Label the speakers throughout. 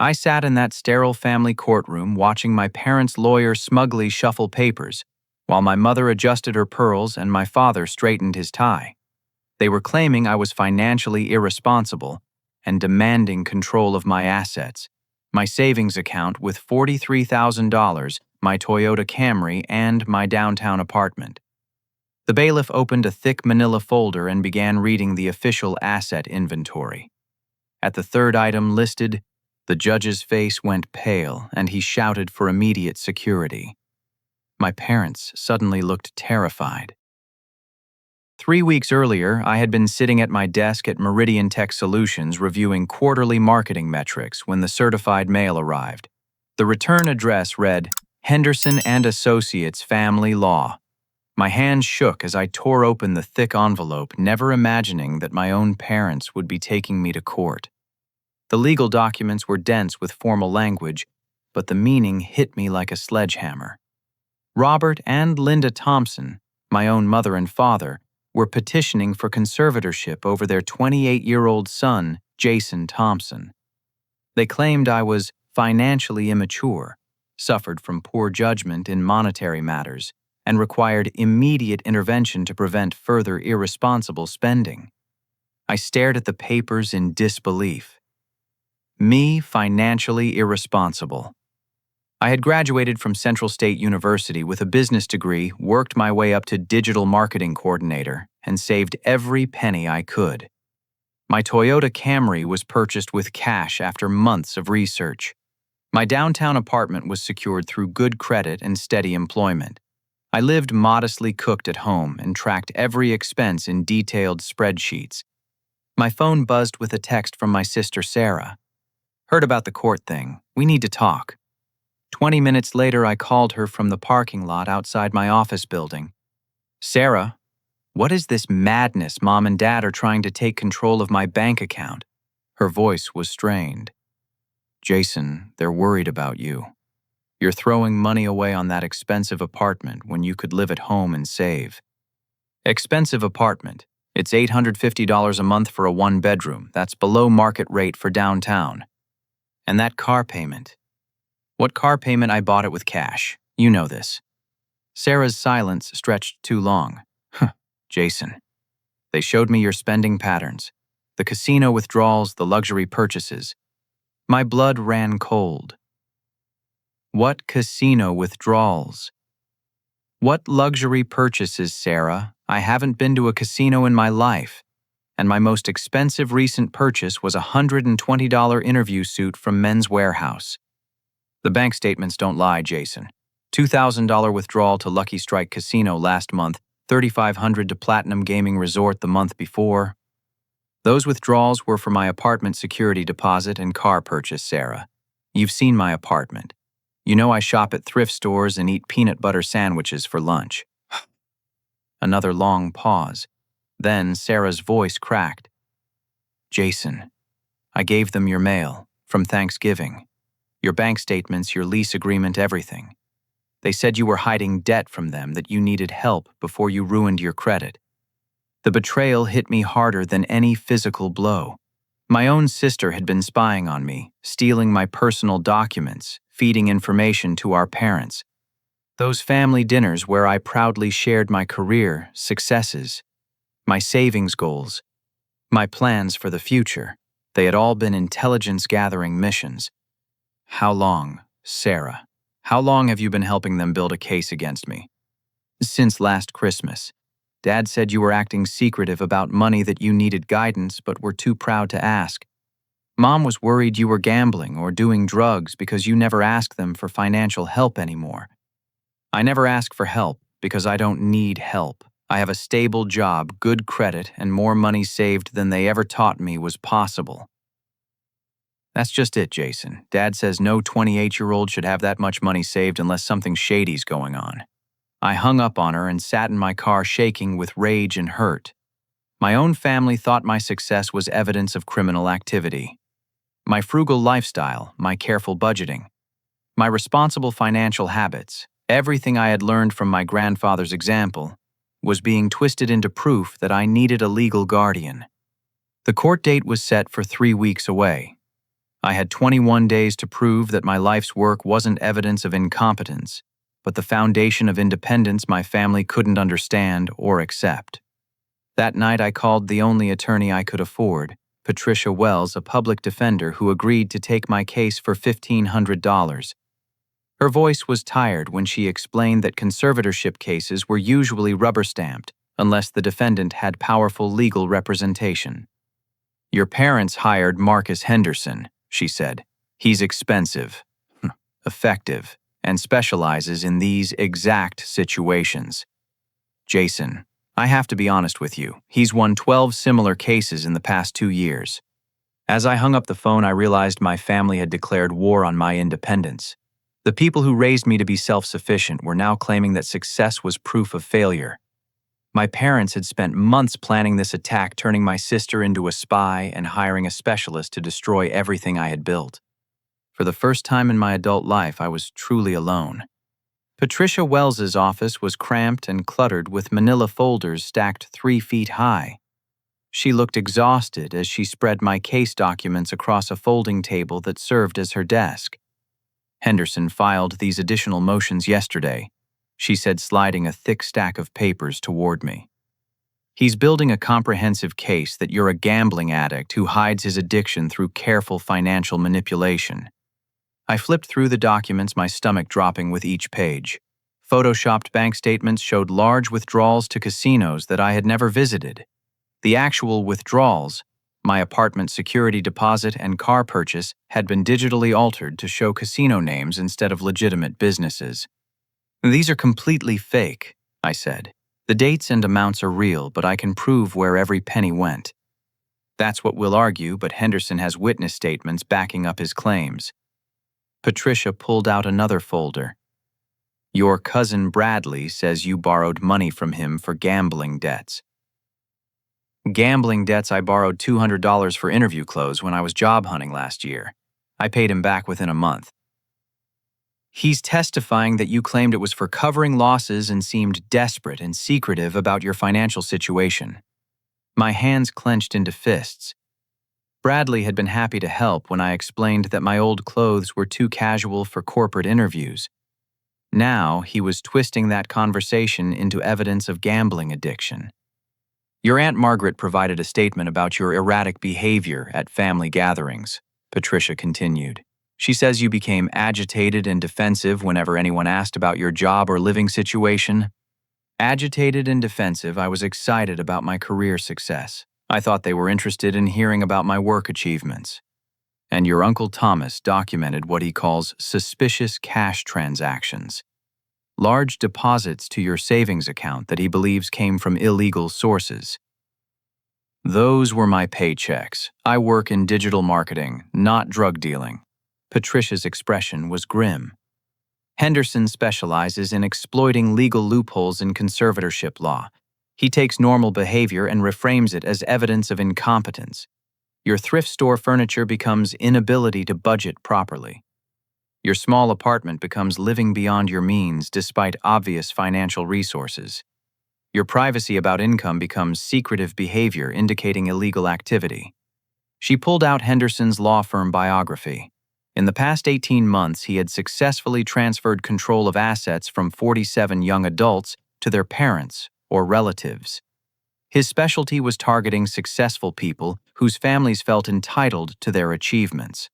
Speaker 1: I sat in that sterile family courtroom watching my parents' lawyer smugly shuffle papers, while my mother adjusted her pearls and my father straightened his tie. They were claiming I was financially irresponsible and demanding control of my assets, my savings account with $43,000, my Toyota Camry, and my downtown apartment. The bailiff opened a thick manila folder and began reading the official asset inventory. At the third item listed, the judge's face went pale and he shouted for immediate security. My parents suddenly looked terrified. 3 weeks earlier, I had been sitting at my desk at Meridian Tech Solutions reviewing quarterly marketing metrics when the certified mail arrived. The return address read, Henderson and Associates Family Law. My hand shook as I tore open the thick envelope, never imagining that my own parents would be taking me to court. The legal documents were dense with formal language, but the meaning hit me like a sledgehammer. Robert and Linda Thompson, my own mother and father, were petitioning for conservatorship over their 28-year-old son, Jason Thompson. They claimed I was financially immature, suffered from poor judgment in monetary matters, and required immediate intervention to prevent further irresponsible spending. I stared at the papers in disbelief. Me, financially irresponsible. I had graduated from Central State University with a business degree, worked my way up to digital marketing coordinator, and saved every penny I could. My Toyota Camry was purchased with cash after months of research. My downtown apartment was secured through good credit and steady employment. I lived modestly cooked at home and tracked every expense in detailed spreadsheets. My phone buzzed with a text from my sister Sarah. Heard about the court thing. We need to talk. 20 minutes later, I called her from the parking lot outside my office building. Sarah, what is this madness Mom and Dad are trying to take control of my bank account? Her voice was strained. Jason, they're worried about you. You're throwing money away on that expensive apartment when you could live at home and save. Expensive apartment. It's $850 a month for a one-bedroom. That's below market rate for downtown. And that car payment. What car payment? I bought it with cash. You know this. Sarah's silence stretched too long. Jason. They showed me your spending patterns. The casino withdrawals, the luxury purchases. My blood ran cold. What casino withdrawals? What luxury purchases, Sarah? I haven't been to a casino in my life. And my most expensive recent purchase was a $120 interview suit from Men's Warehouse. The bank statements don't lie, Jason. $2,000 withdrawal to Lucky Strike Casino last month, $3,500 to Platinum Gaming Resort the month before. Those withdrawals were for my apartment security deposit and car purchase, Sarah. You've seen my apartment. You know I shop at thrift stores and eat peanut butter sandwiches for lunch. Another long pause. Then Sarah's voice cracked. Jason, I gave them your mail from Thanksgiving. Your bank statements, your lease agreement, everything. They said you were hiding debt from them, that you needed help before you ruined your credit. The betrayal hit me harder than any physical blow. My own sister had been spying on me, stealing my personal documents, feeding information to our parents. Those family dinners where I proudly shared my career, successes, my savings goals, my plans for the future, they had all been intelligence-gathering missions. How long, Sarah? How long have you been helping them build a case against me? Since last Christmas. Dad said you were acting secretive about money, that you needed guidance but were too proud to ask. Mom was worried you were gambling or doing drugs because you never asked them for financial help anymore. I never ask for help because I don't need help. I have a stable job, good credit, and more money saved than they ever taught me was possible. That's just it, Jason. Dad says no 28-year-old should have that much money saved unless something shady's going on. I hung up on her and sat in my car shaking with rage and hurt. My own family thought my success was evidence of criminal activity. My frugal lifestyle, my careful budgeting, my responsible financial habits, everything I had learned from my grandfather's example, was being twisted into proof that I needed a legal guardian. The court date was set for 3 weeks away. I had 21 days to prove that my life's work wasn't evidence of incompetence, but the foundation of independence my family couldn't understand or accept. That night I called the only attorney I could afford, Patricia Wells, a public defender who agreed to take my case for $1,500. Her voice was tired when she explained that conservatorship cases were usually rubber-stamped unless the defendant had powerful legal representation. "Your parents hired Marcus Henderson," she said. "He's expensive, effective, and specializes in these exact situations. Jason, I have to be honest with you. He's won 12 similar cases in the past 2 years." As I hung up the phone, I realized my family had declared war on my independence. The people who raised me to be self-sufficient were now claiming that success was proof of failure. My parents had spent months planning this attack, turning my sister into a spy and hiring a specialist to destroy everything I had built. For the first time in my adult life, I was truly alone. Patricia Wells's office was cramped and cluttered with manila folders stacked 3 feet high. She looked exhausted as she spread my case documents across a folding table that served as her desk. "Henderson filed these additional motions yesterday," she said, sliding a thick stack of papers toward me. "He's building a comprehensive case that you're a gambling addict who hides his addiction through careful financial manipulation." I flipped through the documents, my stomach dropping with each page. Photoshopped bank statements showed large withdrawals to casinos that I had never visited. The actual withdrawals, my apartment security deposit and car purchase, had been digitally altered to show casino names instead of legitimate businesses. "These are completely fake," I said. "The dates and amounts are real, but I can prove where every penny went." "That's what we'll argue, but Henderson has witness statements backing up his claims." Patricia pulled out another folder. "Your cousin Bradley says you borrowed money from him for gambling debts." "Gambling debts? I borrowed $200 for interview clothes when I was job hunting last year. I paid him back within a month." "He's testifying that you claimed it was for covering losses and seemed desperate and secretive about your financial situation." My hands clenched into fists. Bradley had been happy to help when I explained that my old clothes were too casual for corporate interviews. Now he was twisting that conversation into evidence of gambling addiction. "Your Aunt Margaret provided a statement about your erratic behavior at family gatherings," Patricia continued. "She says you became agitated and defensive whenever anyone asked about your job or living situation." Agitated and defensive, I was excited about my career success. I thought they were interested in hearing about my work achievements. "And your Uncle Thomas documented what he calls suspicious cash transactions. Large deposits to your savings account that he believes came from illegal sources." "Those were my paychecks. I work in digital marketing, not drug dealing." Patricia's expression was grim. "Henderson specializes in exploiting legal loopholes in conservatorship law. He takes normal behavior and reframes it as evidence of incompetence. Your thrift store furniture becomes inability to budget properly. Your small apartment becomes living beyond your means despite obvious financial resources. Your privacy about income becomes secretive behavior indicating illegal activity." She pulled out Henderson's law firm biography. In the past 18 months, he had successfully transferred control of assets from 47 young adults to their parents or relatives. His specialty was targeting successful people whose families felt entitled to their achievements.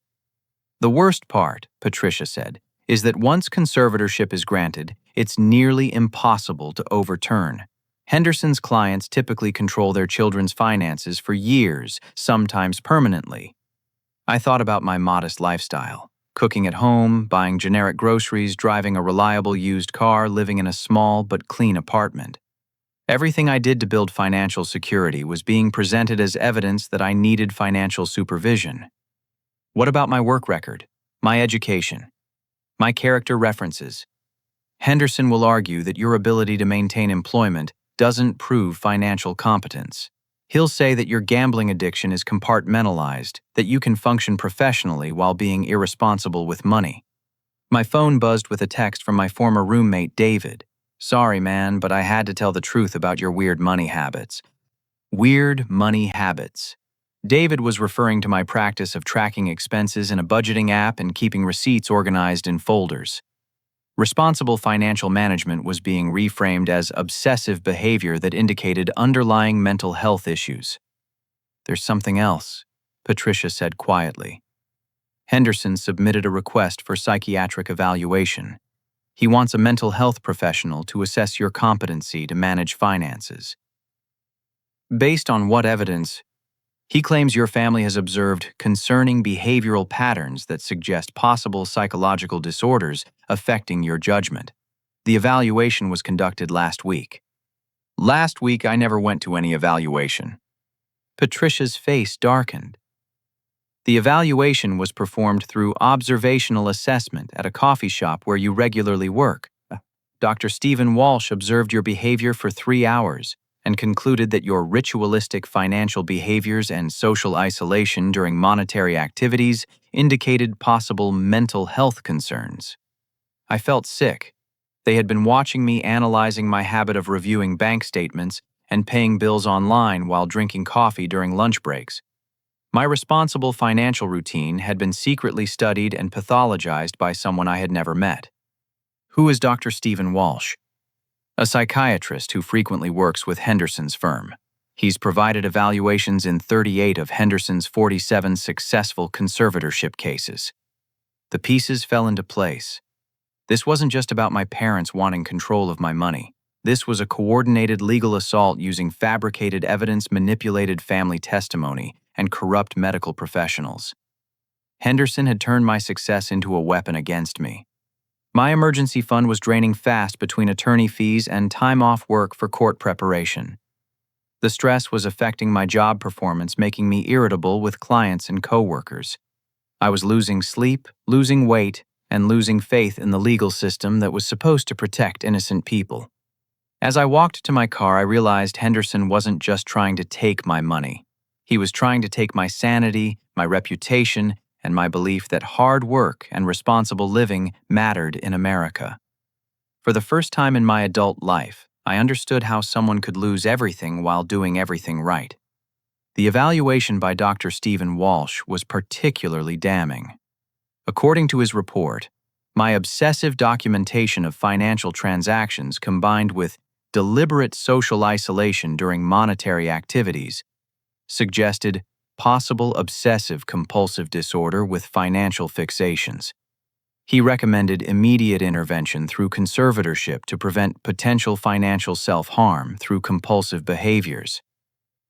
Speaker 1: "The worst part," Patricia said, "is that once conservatorship is granted, it's nearly impossible to overturn. Henderson's clients typically control their children's finances for years, sometimes permanently." I thought about my modest lifestyle: cooking at home, buying generic groceries, driving a reliable used car, living in a small but clean apartment. Everything I did to build financial security was being presented as evidence that I needed financial supervision. What about my work record, my education, my character references? Henderson will argue that your ability to maintain employment doesn't prove financial competence. He'll say that your gambling addiction is compartmentalized, that you can function professionally while being irresponsible with money. My phone buzzed with a text from my former roommate, David. "Sorry, man, but I had to tell the truth about your weird money habits." Weird money habits. David was referring to my practice of tracking expenses in a budgeting app and keeping receipts organized in folders. Responsible financial management was being reframed as obsessive behavior that indicated underlying mental health issues. "There's something else," Patricia said quietly. "Henderson submitted a request for psychiatric evaluation. He wants a mental health professional to assess your competency to manage finances." "Based on what evidence?" "He claims your family has observed concerning behavioral patterns that suggest possible psychological disorders affecting your judgment. The evaluation was conducted last week." "Last week I never went to any evaluation." Patricia's face darkened. "The evaluation was performed through observational assessment at a coffee shop where you regularly work. Dr. Stephen Walsh observed your behavior for 3 hours and concluded that your ritualistic financial behaviors and social isolation during monetary activities indicated possible mental health concerns." I felt sick. They had been watching me analyzing my habit of reviewing bank statements and paying bills online while drinking coffee during lunch breaks. My responsible financial routine had been secretly studied and pathologized by someone I had never met. "Who is Dr. Stephen Walsh?" "A psychiatrist who frequently works with Henderson's firm. He's provided evaluations in 38 of Henderson's 47 successful conservatorship cases." The pieces fell into place. This wasn't just about my parents wanting control of my money. This was a coordinated legal assault using fabricated evidence, manipulated family testimony, and corrupt medical professionals. Henderson had turned my success into a weapon against me. My emergency fund was draining fast between attorney fees and time off work for court preparation. The stress was affecting my job performance, making me irritable with clients and coworkers. I was losing sleep, losing weight, and losing faith in the legal system that was supposed to protect innocent people. As I walked to my car, I realized Henderson wasn't just trying to take my money. He was trying to take my sanity, my reputation, and my belief that hard work and responsible living mattered in America. For the first time in my adult life, I understood how someone could lose everything while doing everything right. The evaluation by Dr. Stephen Walsh was particularly damning. According to his report, my obsessive documentation of financial transactions combined with deliberate social isolation during monetary activities suggested possible obsessive-compulsive disorder with financial fixations. He recommended immediate intervention through conservatorship to prevent potential financial self-harm through compulsive behaviors.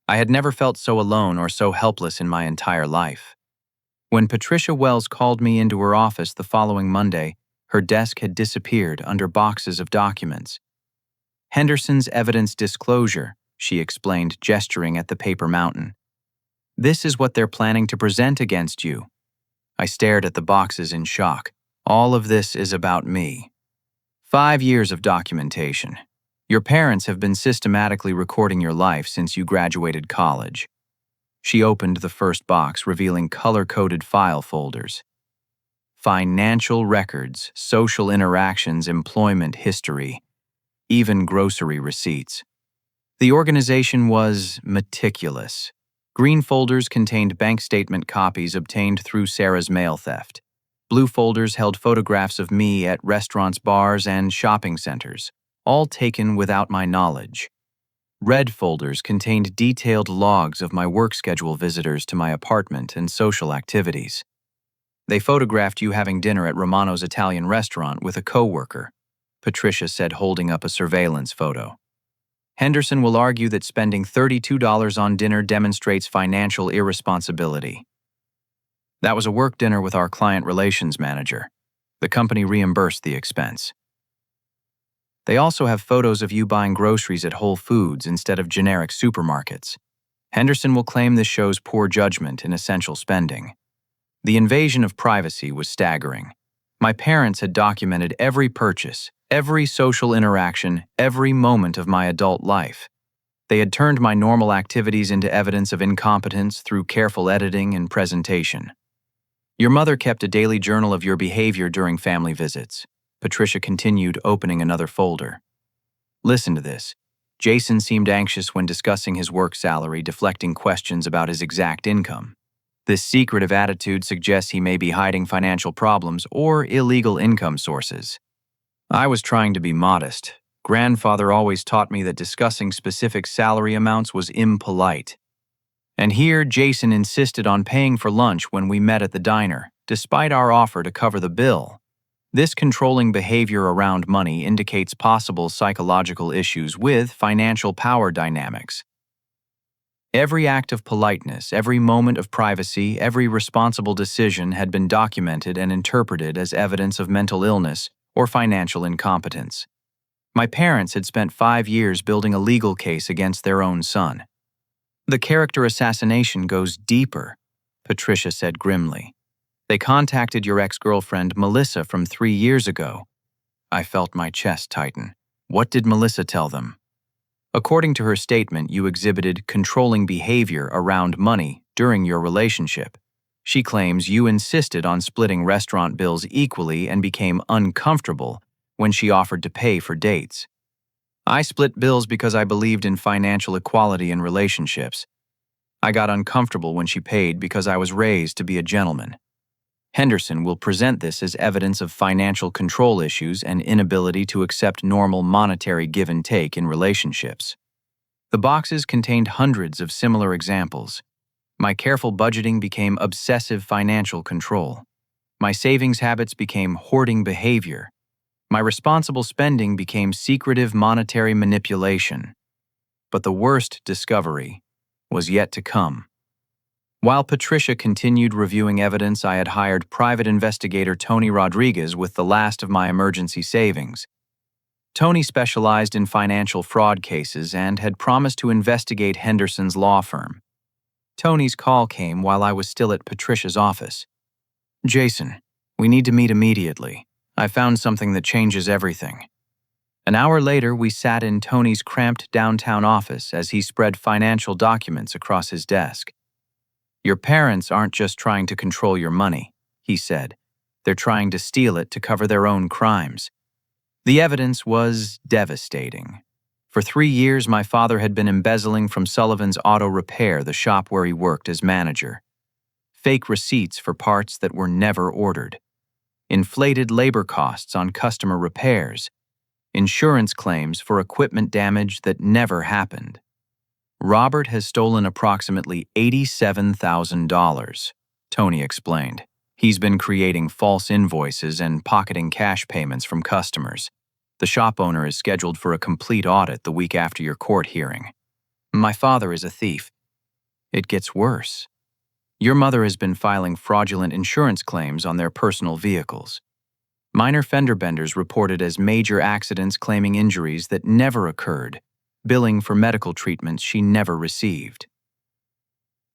Speaker 1: I had never felt so alone or so helpless in my entire life. When Patricia Wells called me into her office the following Monday, her desk had disappeared under boxes of documents. "Henderson's evidence disclosure," she explained, gesturing at the paper mountain. "This is what they're planning to present against you." I stared at the boxes in shock. "All of this is about me." 5 years of documentation. Your parents have been systematically recording your life since you graduated college. She opened the first box, revealing color-coded file folders. Financial records, social interactions, employment history, even grocery receipts. The organization was meticulous. Green folders contained bank statement copies obtained through Sarah's mail theft. Blue folders held photographs of me at restaurants, bars, and shopping centers, all taken without my knowledge. Red folders contained detailed logs of my work schedule, visitors to my apartment, and social activities. "They photographed you having dinner at Romano's Italian restaurant with a coworker," Patricia said, holding up a surveillance photo. "Henderson will argue that spending $32 on dinner demonstrates financial irresponsibility. That was a work dinner with our client relations manager. The company reimbursed the expense." They also have photos of you buying groceries at Whole Foods instead of generic supermarkets. Henderson will claim this shows poor judgment in essential spending. The invasion of privacy was staggering. My parents had documented every purchase, every social interaction, every moment of my adult life. They had turned my normal activities into evidence of incompetence through careful editing and presentation. "Your mother kept a daily journal of your behavior during family visits," Patricia continued, opening another folder. "Listen to this. Jason seemed anxious when discussing his work salary, deflecting questions about his exact income. This secretive attitude suggests he may be hiding financial problems or illegal income sources. I was trying to be modest. Grandfather always taught me that discussing specific salary amounts was impolite. And here, Jason insisted on paying for lunch when we met at the diner, despite our offer to cover the bill. This controlling behavior around money indicates possible psychological issues with financial power dynamics. Every act of politeness, every moment of privacy, every responsible decision had been documented and interpreted as evidence of mental illness or financial incompetence. My parents had spent 5 years building a legal case against their own son. The character assassination goes deeper, Patricia said grimly. They contacted your ex-girlfriend, Melissa, from 3 years ago. I felt my chest tighten. What did Melissa tell them? According to her statement, you exhibited controlling behavior around money during your relationship. She claims you insisted on splitting restaurant bills equally and became uncomfortable when she offered to pay for dates. I split bills because I believed in financial equality in relationships. I got uncomfortable when she paid because I was raised to be a gentleman. Henderson will present this as evidence of financial control issues and inability to accept normal monetary give and take in relationships. The boxes contained hundreds of similar examples. My careful budgeting became obsessive financial control. My savings habits became hoarding behavior. My responsible spending became secretive monetary manipulation. But the worst discovery was yet to come. While Patricia continued reviewing evidence, I had hired private investigator Tony Rodriguez with the last of my emergency savings. Tony specialized in financial fraud cases and had promised to investigate Henderson's law firm. Tony's call came while I was still at Patricia's office. Jason, we need to meet immediately. I found something that changes everything. An hour later, we sat in Tony's cramped downtown office as he spread financial documents across his desk. Your parents aren't just trying to control your money, he said. They're trying to steal it to cover their own crimes. The evidence was devastating. For 3 years, my father had been embezzling from Sullivan's Auto Repair, the shop where he worked as manager. Fake receipts for parts that were never ordered. Inflated labor costs on customer repairs. Insurance claims for equipment damage that never happened. Robert has stolen approximately $87,000, Tony explained. He's been creating false invoices and pocketing cash payments from customers. The shop owner is scheduled for a complete audit the week after your court hearing. My father is a thief. It gets worse. Your mother has been filing fraudulent insurance claims on their personal vehicles. Minor fender benders reported as major accidents claiming injuries that never occurred, billing for medical treatments she never received.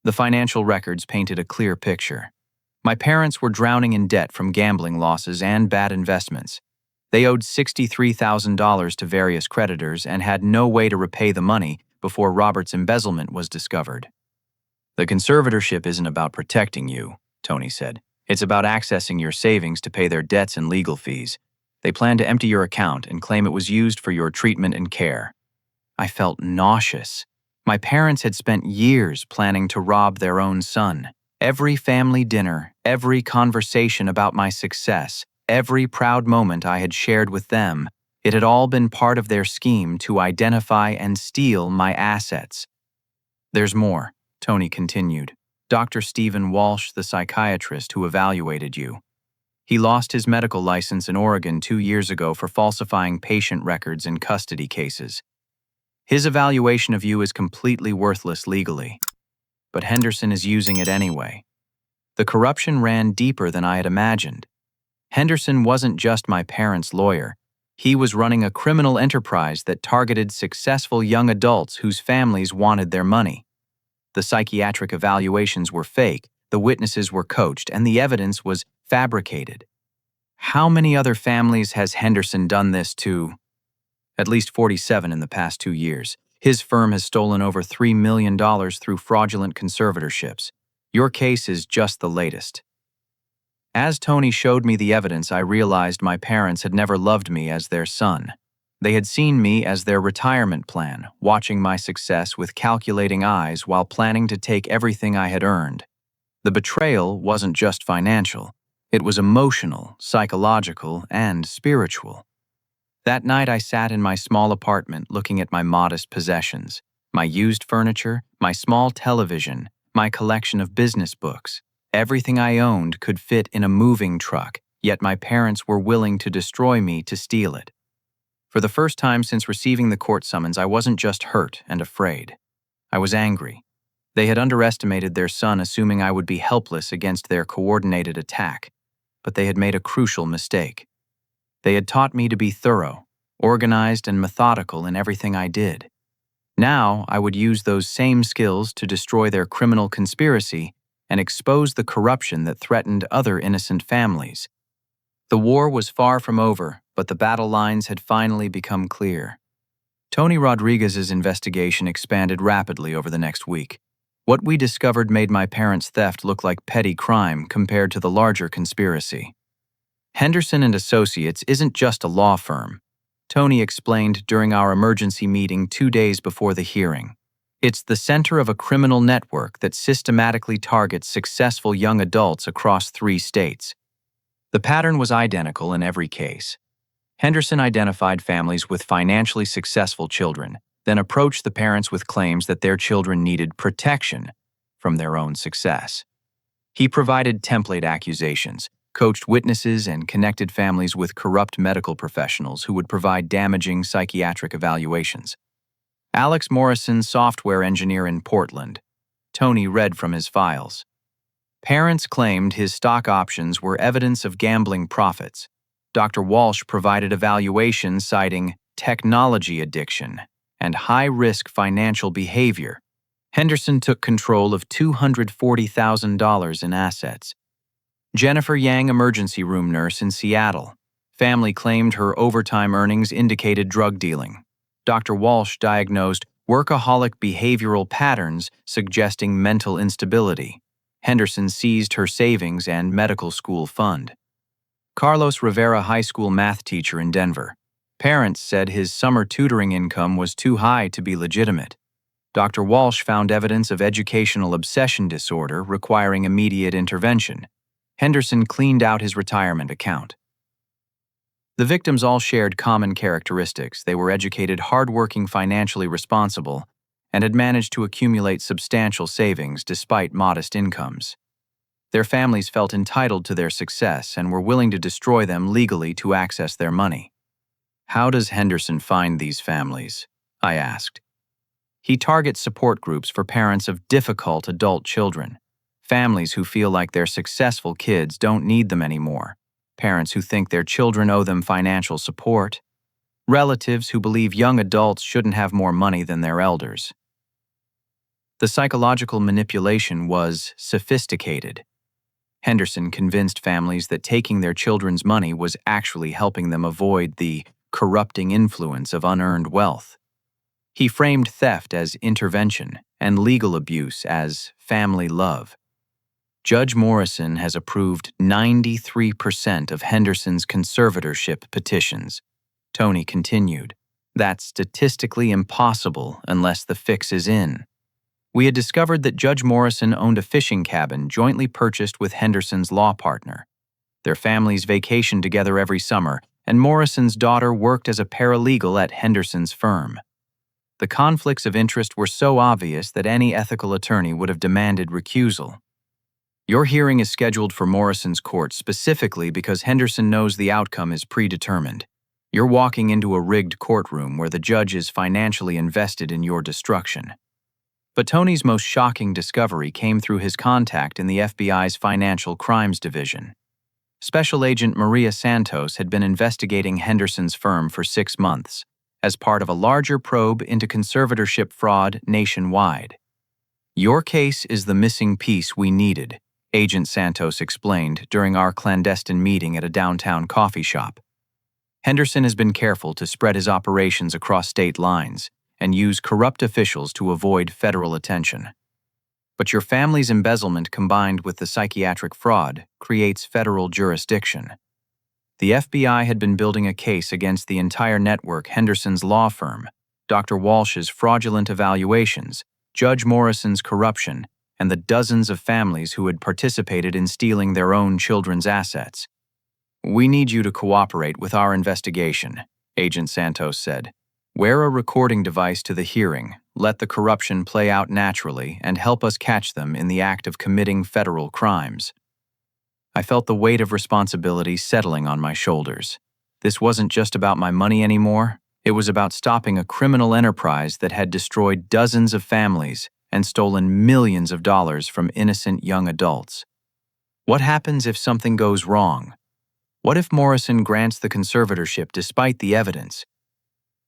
Speaker 1: The financial records painted a clear picture. My parents were drowning in debt from gambling losses and bad investments. They owed $63,000 to various creditors and had no way to repay the money before Robert's embezzlement was discovered. The conservatorship isn't about protecting you, Tony said. It's about accessing your savings to pay their debts and legal fees. They plan to empty your account and claim it was used for your treatment and care. I felt nauseous. My parents had spent years planning to rob their own son. Every family dinner, every conversation about my success, every proud moment I had shared with them, it had all been part of their scheme to identify and steal my assets. There's more, Tony continued. Dr. Stephen Walsh, the psychiatrist who evaluated you. He lost his medical license in Oregon 2 years ago for falsifying patient records in custody cases. His evaluation of you is completely worthless legally, but Henderson is using it anyway. The corruption ran deeper than I had imagined. Henderson wasn't just my parents' lawyer. He was running a criminal enterprise that targeted successful young adults whose families wanted their money. The psychiatric evaluations were fake, the witnesses were coached, and the evidence was fabricated. How many other families has Henderson done this to? At least 47 in the past 2 years. His firm has stolen over $3 million through fraudulent conservatorships. Your case is just the latest. As Tony showed me the evidence, I realized my parents had never loved me as their son. They had seen me as their retirement plan, watching my success with calculating eyes while planning to take everything I had earned. The betrayal wasn't just financial. It was emotional, psychological, and spiritual. That night I sat in my small apartment looking at my modest possessions, my used furniture, my small television, my collection of business books. Everything I owned could fit in a moving truck, yet my parents were willing to destroy me to steal it. For the first time since receiving the court summons, I wasn't just hurt and afraid. I was angry. They had underestimated their son, assuming I would be helpless against their coordinated attack, but they had made a crucial mistake. They had taught me to be thorough, organized, and methodical in everything I did. Now I would use those same skills to destroy their criminal conspiracy and expose the corruption that threatened other innocent families. The war was far from over, but the battle lines had finally become clear. Tony Rodriguez's investigation expanded rapidly over the next week. What we discovered made my parents' theft look like petty crime compared to the larger conspiracy. Henderson and Associates isn't just a law firm, Tony explained during our emergency meeting 2 days before the hearing. It's the center of a criminal network that systematically targets successful young adults across 3 states. The pattern was identical in every case. Henderson identified families with financially successful children, then approached the parents with claims that their children needed protection from their own success. He provided template accusations, coached witnesses, and connected families with corrupt medical professionals who would provide damaging psychiatric evaluations. Alex Morrison, software engineer in Portland. Tony read from his files. Parents claimed his stock options were evidence of gambling profits. Dr. Walsh provided evaluations citing technology addiction and high-risk financial behavior. Henderson took control of $240,000 in assets. Jennifer Yang, emergency room nurse in Seattle. Family claimed her overtime earnings indicated drug dealing. Dr. Walsh diagnosed workaholic behavioral patterns suggesting mental instability. Henderson seized her savings and medical school fund. Carlos Rivera, high school math teacher in Denver. Parents said his summer tutoring income was too high to be legitimate. Dr. Walsh found evidence of educational obsession disorder requiring immediate intervention. Henderson cleaned out his retirement account. The victims all shared common characteristics. They were educated, hardworking, financially responsible, and had managed to accumulate substantial savings despite modest incomes. Their families felt entitled to their success and were willing to destroy them legally to access their money. How does Henderson find these families? I asked. He targets support groups for parents of difficult adult children, families who feel like their successful kids don't need them anymore, parents who think their children owe them financial support, relatives who believe young adults shouldn't have more money than their elders. The psychological manipulation was sophisticated. Henderson convinced families that taking their children's money was actually helping them avoid the corrupting influence of unearned wealth. He framed theft as intervention and legal abuse as family love. Judge Morrison has approved 93% of Henderson's conservatorship petitions. Tony continued, "That's statistically impossible unless the fix is in." We had discovered that Judge Morrison owned a fishing cabin jointly purchased with Henderson's law partner. Their families vacationed together every summer, and Morrison's daughter worked as a paralegal at Henderson's firm. The conflicts of interest were so obvious that any ethical attorney would have demanded recusal. Your hearing is scheduled for Morrison's court specifically because Henderson knows the outcome is predetermined. You're walking into a rigged courtroom where the judge is financially invested in your destruction. But Tony's most shocking discovery came through his contact in the FBI's Financial Crimes Division. Special Agent Maria Santos had been investigating Henderson's firm for 6 months as part of a larger probe into conservatorship fraud nationwide. "Your case is the missing piece we needed," Agent Santos explained during our clandestine meeting at a downtown coffee shop. "Henderson has been careful to spread his operations across state lines and use corrupt officials to avoid federal attention. But your family's embezzlement combined with the psychiatric fraud creates federal jurisdiction. The FBI had been building a case against the entire network, Henderson's law firm, Dr. Walsh's fraudulent evaluations, Judge Morrison's corruption, and the dozens of families who had participated in stealing their own children's assets. "We need you to cooperate with our investigation," Agent Santos said. "Wear a recording device to the hearing, let the corruption play out naturally, and help us catch them in the act of committing federal crimes." I felt the weight of responsibility settling on my shoulders. This wasn't just about my money anymore. It was about stopping a criminal enterprise that had destroyed dozens of families and stolen millions of dollars from innocent young adults. What happens if something goes wrong? What if Morrison grants the conservatorship despite the evidence?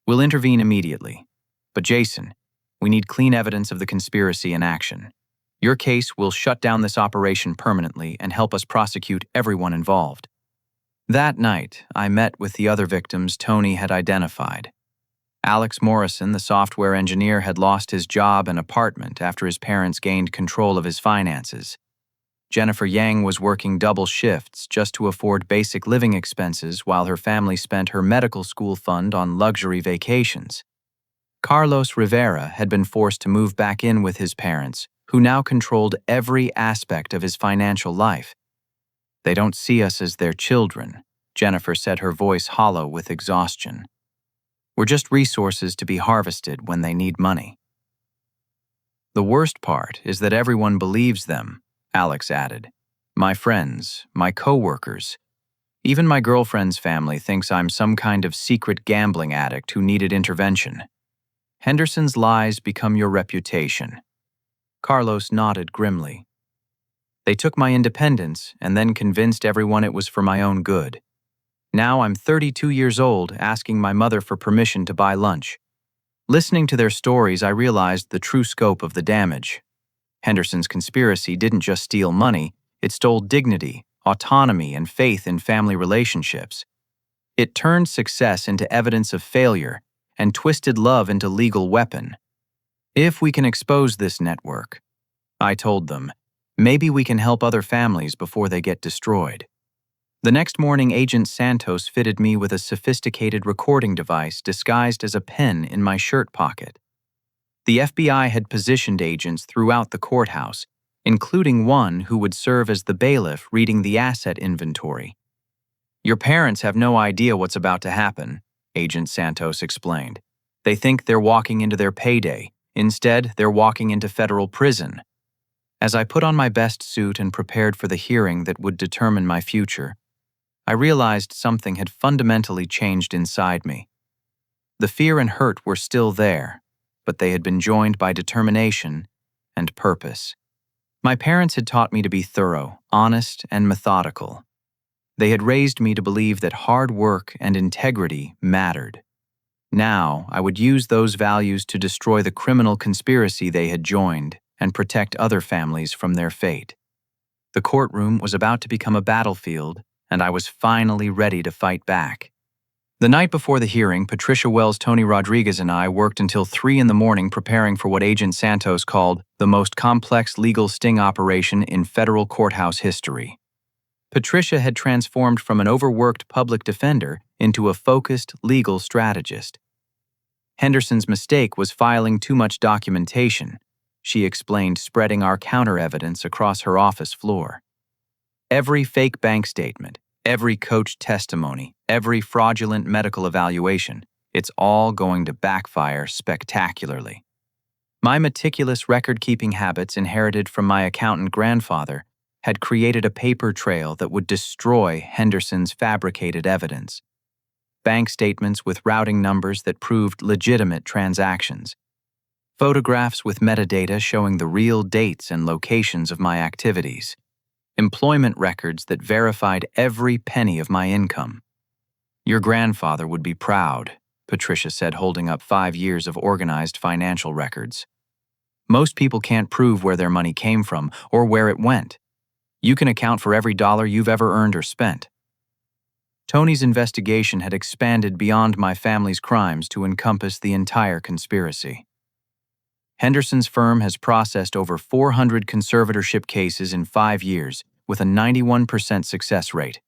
Speaker 1: We'll intervene immediately. But Jason, we need clean evidence of the conspiracy in action. Your case will shut down this operation permanently and help us prosecute everyone involved. That night, I met with the other victims Tony had identified. Alex Morrison, the software engineer, had lost his job and apartment after his parents gained control of his finances. Jennifer Yang was working double shifts just to afford basic living expenses while her family spent her medical school fund on luxury vacations. Carlos Rivera had been forced to move back in with his parents, who now controlled every aspect of his financial life. "They don't see us as their children," Jennifer said, her voice hollow with exhaustion. "We're just resources to be harvested when they need money." "The worst part is that everyone believes them," Alex added. "My friends, my co-workers, even my girlfriend's family thinks I'm some kind of secret gambling addict who needed intervention. Henderson's lies become your reputation." Carlos nodded grimly. "They took my independence and then convinced everyone it was for my own good. Now I'm 32 years old, asking my mother for permission to buy lunch. Listening to their stories, I realized the true scope of the damage. Henderson's conspiracy didn't just steal money, it stole dignity, autonomy, and faith in family relationships. It turned success into evidence of failure and twisted love into legal weapon. If we can expose this network, I told them, maybe we can help other families before they get destroyed. The next morning, Agent Santos fitted me with a sophisticated recording device disguised as a pen in my shirt pocket. The FBI had positioned agents throughout the courthouse, including one who would serve as the bailiff reading the asset inventory. "Your parents have no idea what's about to happen," Agent Santos explained. "They think they're walking into their payday. Instead, they're walking into federal prison." As I put on my best suit and prepared for the hearing that would determine my future, I realized something had fundamentally changed inside me. The fear and hurt were still there, but they had been joined by determination and purpose. My parents had taught me to be thorough, honest, and methodical. They had raised me to believe that hard work and integrity mattered. Now, I would use those values to destroy the criminal conspiracy they had joined and protect other families from their fate. The courtroom was about to become a battlefield, and I was finally ready to fight back. The night before the hearing, Patricia Wells, Tony Rodriguez, and I worked until 3 in the morning preparing for what Agent Santos called the most complex legal sting operation in federal courthouse history. Patricia had transformed from an overworked public defender into a focused legal strategist. Henderson's mistake was filing too much documentation, she explained, spreading our counter-evidence across her office floor. Every fake bank statement, every coach testimony, every fraudulent medical evaluation, it's all going to backfire spectacularly. My meticulous record-keeping habits inherited from my accountant grandfather had created a paper trail that would destroy Henderson's fabricated evidence. Bank statements with routing numbers that proved legitimate transactions. Photographs with metadata showing the real dates and locations of my activities. Employment records that verified every penny of my income. "Your grandfather would be proud," Patricia said, holding up 5 years of organized financial records. "Most people can't prove where their money came from or where it went. You can account for every dollar you've ever earned or spent." Tony's investigation had expanded beyond my family's crimes to encompass the entire conspiracy. Henderson's firm has processed over 400 conservatorship cases in 5 years with a 91% success rate.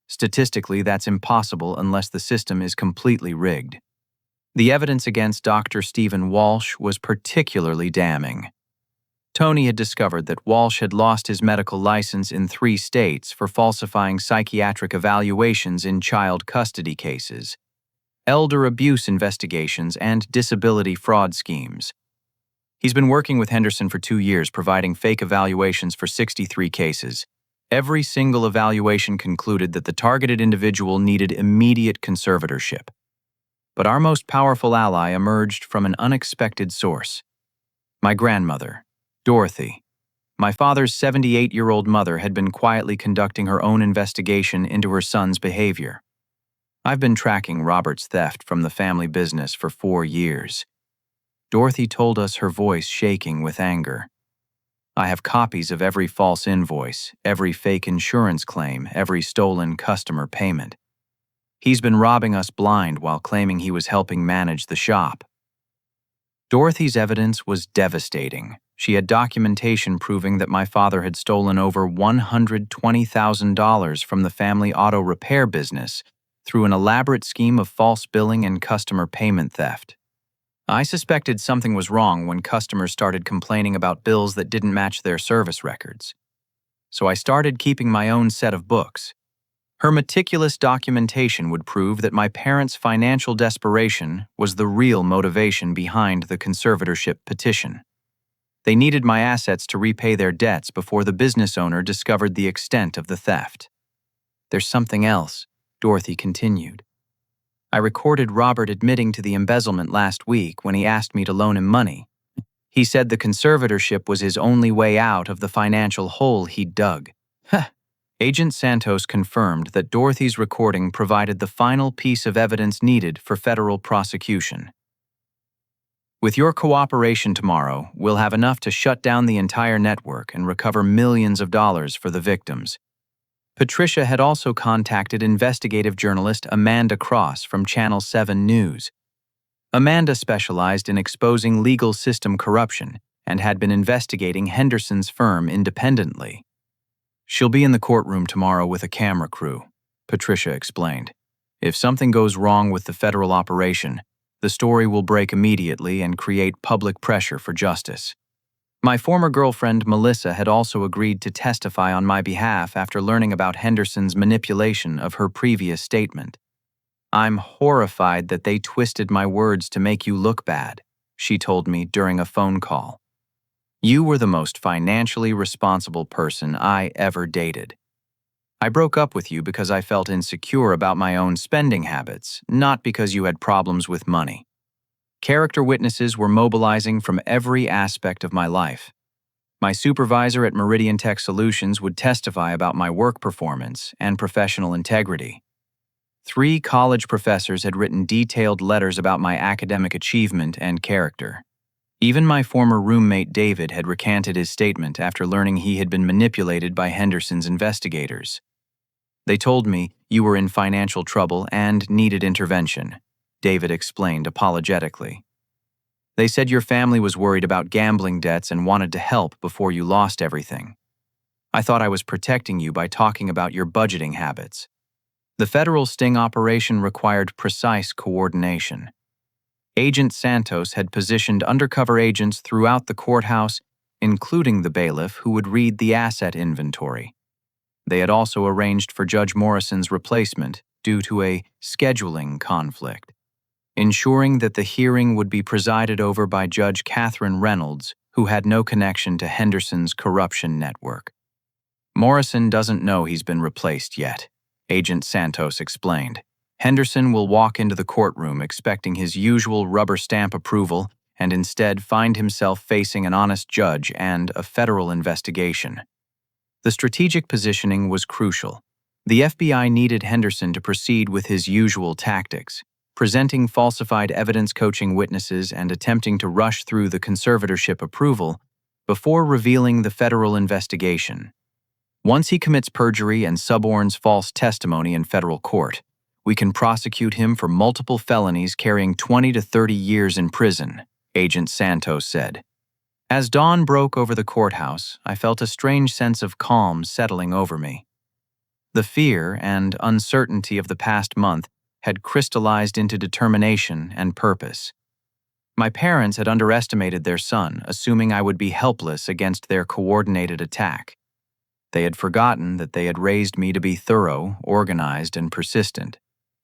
Speaker 1: Statistically, that's impossible unless the system is completely rigged. The evidence against Dr. Stephen Walsh was particularly damning. Tony had discovered that Walsh had lost his medical license in 3 states for falsifying psychiatric evaluations in child custody cases, elder abuse investigations, and disability fraud schemes. He's been working with Henderson for 2 years, providing fake evaluations for 63 cases. Every single evaluation concluded that the targeted individual needed immediate conservatorship. But our most powerful ally emerged from an unexpected source. My grandmother, Dorothy. My father's 78-year-old mother had been quietly conducting her own investigation into her son's behavior. I've been tracking Robert's theft from the family business for 4 years. Dorothy told us, her voice shaking with anger. I have copies of every false invoice, every fake insurance claim, every stolen customer payment. He's been robbing us blind while claiming he was helping manage the shop. Dorothy's evidence was devastating. She had documentation proving that my father had stolen over $120,000 from the family auto repair business through an elaborate scheme of false billing and customer payment theft. I suspected something was wrong when customers started complaining about bills that didn't match their service records. So I started keeping my own set of books. Her meticulous documentation would prove that my parents' financial desperation was the real motivation behind the conservatorship petition. They needed my assets to repay their debts before the business owner discovered the extent of the theft. There's something else, Dorothy continued. I recorded Robert admitting to the embezzlement last week when he asked me to loan him money. He said the conservatorship was his only way out of the financial hole he'd dug. Agent Santos confirmed that Dorothy's recording provided the final piece of evidence needed for federal prosecution. With your cooperation tomorrow, we'll have enough to shut down the entire network and recover millions of dollars for the victims. Patricia had also contacted investigative journalist Amanda Cross from Channel 7 News. Amanda specialized in exposing legal system corruption and had been investigating Henderson's firm independently. She'll be in the courtroom tomorrow with a camera crew, Patricia explained. If something goes wrong with the federal operation, the story will break immediately and create public pressure for justice. My former girlfriend Melissa had also agreed to testify on my behalf after learning about Henderson's manipulation of her previous statement. I'm horrified that they twisted my words to make you look bad, she told me during a phone call. You were the most financially responsible person I ever dated. I broke up with you because I felt insecure about my own spending habits, not because you had problems with money. Character witnesses were mobilizing from every aspect of my life. My supervisor at Meridian Tech Solutions would testify about my work performance and professional integrity. 3 college professors had written detailed letters about my academic achievement and character. Even my former roommate David had recanted his statement after learning he had been manipulated by Henderson's investigators. They told me, you were in financial trouble and needed intervention, David explained apologetically. They said your family was worried about gambling debts and wanted to help before you lost everything. I thought I was protecting you by talking about your budgeting habits. The federal sting operation required precise coordination. Agent Santos had positioned undercover agents throughout the courthouse, including the bailiff who would read the asset inventory. They had also arranged for Judge Morrison's replacement due to a scheduling conflict, ensuring that the hearing would be presided over by Judge Catherine Reynolds, who had no connection to Henderson's corruption network. Morrison doesn't know he's been replaced yet, Agent Santos explained. Henderson will walk into the courtroom expecting his usual rubber stamp approval and instead find himself facing an honest judge and a federal investigation. The strategic positioning was crucial. The FBI needed Henderson to proceed with his usual tactics, presenting falsified evidence, coaching witnesses, and attempting to rush through the conservatorship approval before revealing the federal investigation. Once he commits perjury and suborns false testimony in federal court, we can prosecute him for multiple felonies carrying 20 to 30 years in prison, Agent Santos said. As dawn broke over the courthouse, I felt a strange sense of calm settling over me. The fear and uncertainty of the past month had crystallized into determination and purpose. My parents had underestimated their son, assuming I would be helpless against their coordinated attack. They had forgotten that they had raised me to be thorough, organized, and persistent.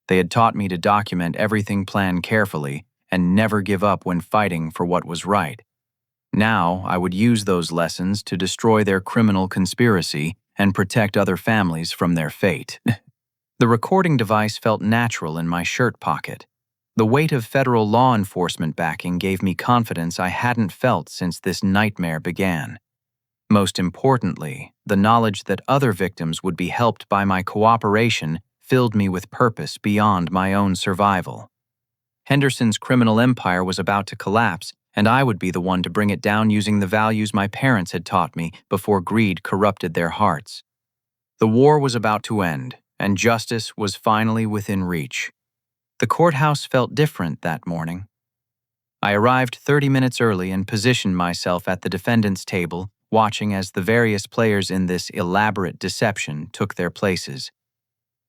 Speaker 1: They had taught me to document everything planned carefully and never give up when fighting for what was right. Now, I would use those lessons to destroy their criminal conspiracy and protect other families from their fate. The recording device felt natural in my shirt pocket. The weight of federal law enforcement backing gave me confidence I hadn't felt since this nightmare began. Most importantly, the knowledge that other victims would be helped by my cooperation filled me with purpose beyond my own survival. Henderson's criminal empire was about to collapse, and I would be the one to bring it down using the values my parents had taught me before greed corrupted their hearts. The war was about to end, and justice was finally within reach. The courthouse felt different that morning. I arrived 30 minutes early and positioned myself at the defendant's table, watching as the various players in this elaborate deception took their places.